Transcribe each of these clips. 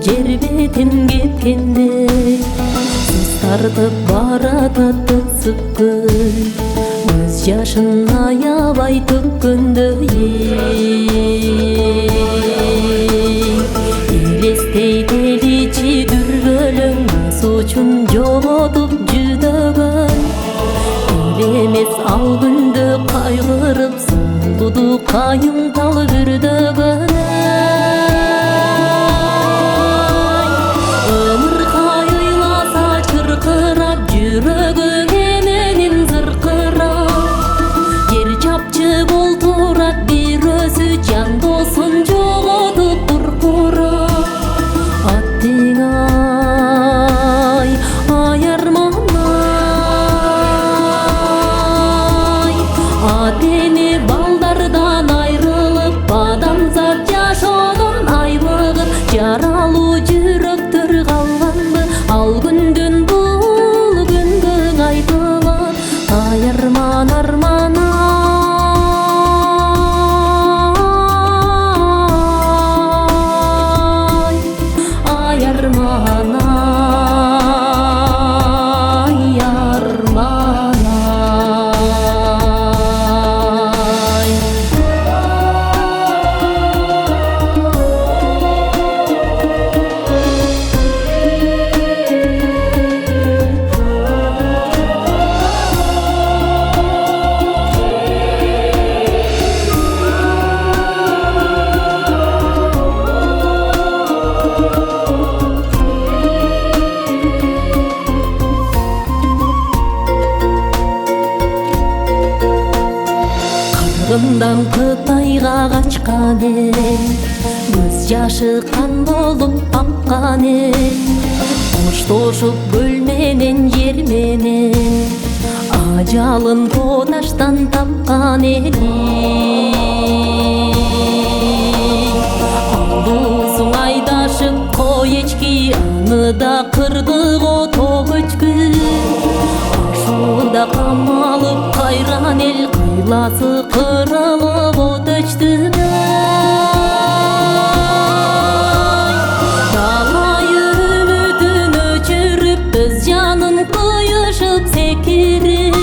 жер бетин кеткенде сыз тартып баратат ысык күн көз жашын аябай төккөндө элестейт эличи дүрбөлөң сучун жоготуп жүдөгөн эл эмес ал күндө кайгырып сулуду кайыңтал бүрдөгөн өмүр кайыйласа чыркырап жүрөгүң эменин зыркырап жер чапчы болтурат бир өзү жан досун жоготуп буркурап аттең ай аярман ай атени балдардан айрылып адамзат жашоодон айбыгып жаралуу жүрөктөр калганбы ал күндүн бул күнгө айтылат аярман арман ай аярман ай арман ай Кыргындан Кытайга качкан эл көз жашы кан болуп аккан эл коштошуп көл менен жер менен ажалын тоо таштан тапкан эли алуусуң айдашып кой эчки аны да кырды го тоо көчкү ашууда камалып кайран эл кыйласы кырылып от өчтү талай үмүтүн өчүрүп өз жанын кыйышып секирип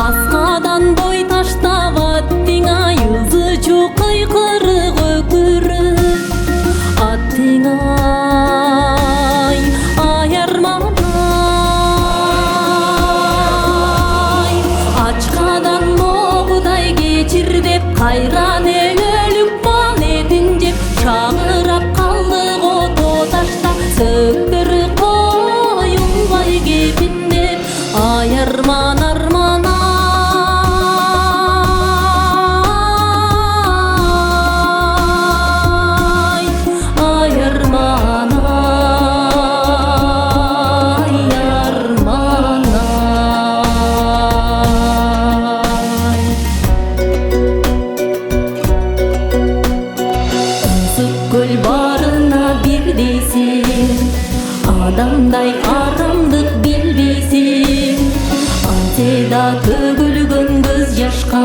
аскадан бой таштап аттең ай ызы чу кыйкырык өкүрүп аттең ай аярман ай ачкадан могудай кечир деп кайран эл өлүк бал этин жеп чагырап калды го тоо ташта сөктөрү коюлбай кепиндеп аярман арман ай аярман ай арман ай ысык көл баарына бирдейсиң адамдай арамдык билбейсиң антеда төгүлгөн көз жашка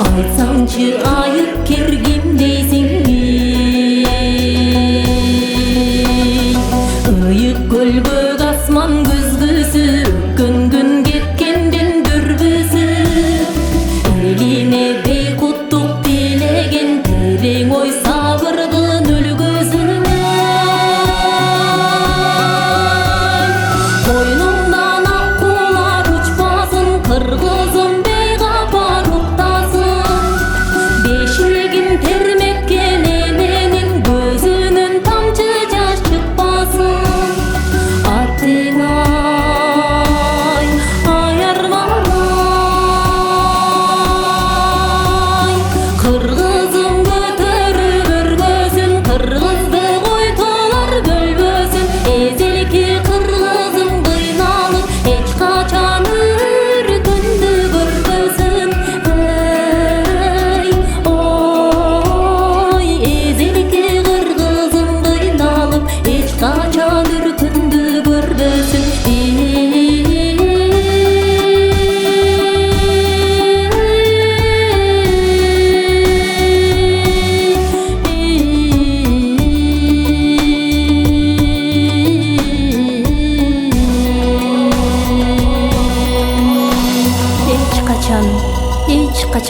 айтсаңчы айыпкер ким дейсиң ыйык көл көк асман күзгүсү өткөн күн кеткенден дүрбүсү элине бейкуттук тилеген терең ой сабырдын үлгүсү койнуңдан аккулар учпасын кыргызым бейгапар уктасын бешигин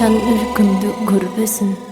качан үркүндү көрбөсүн.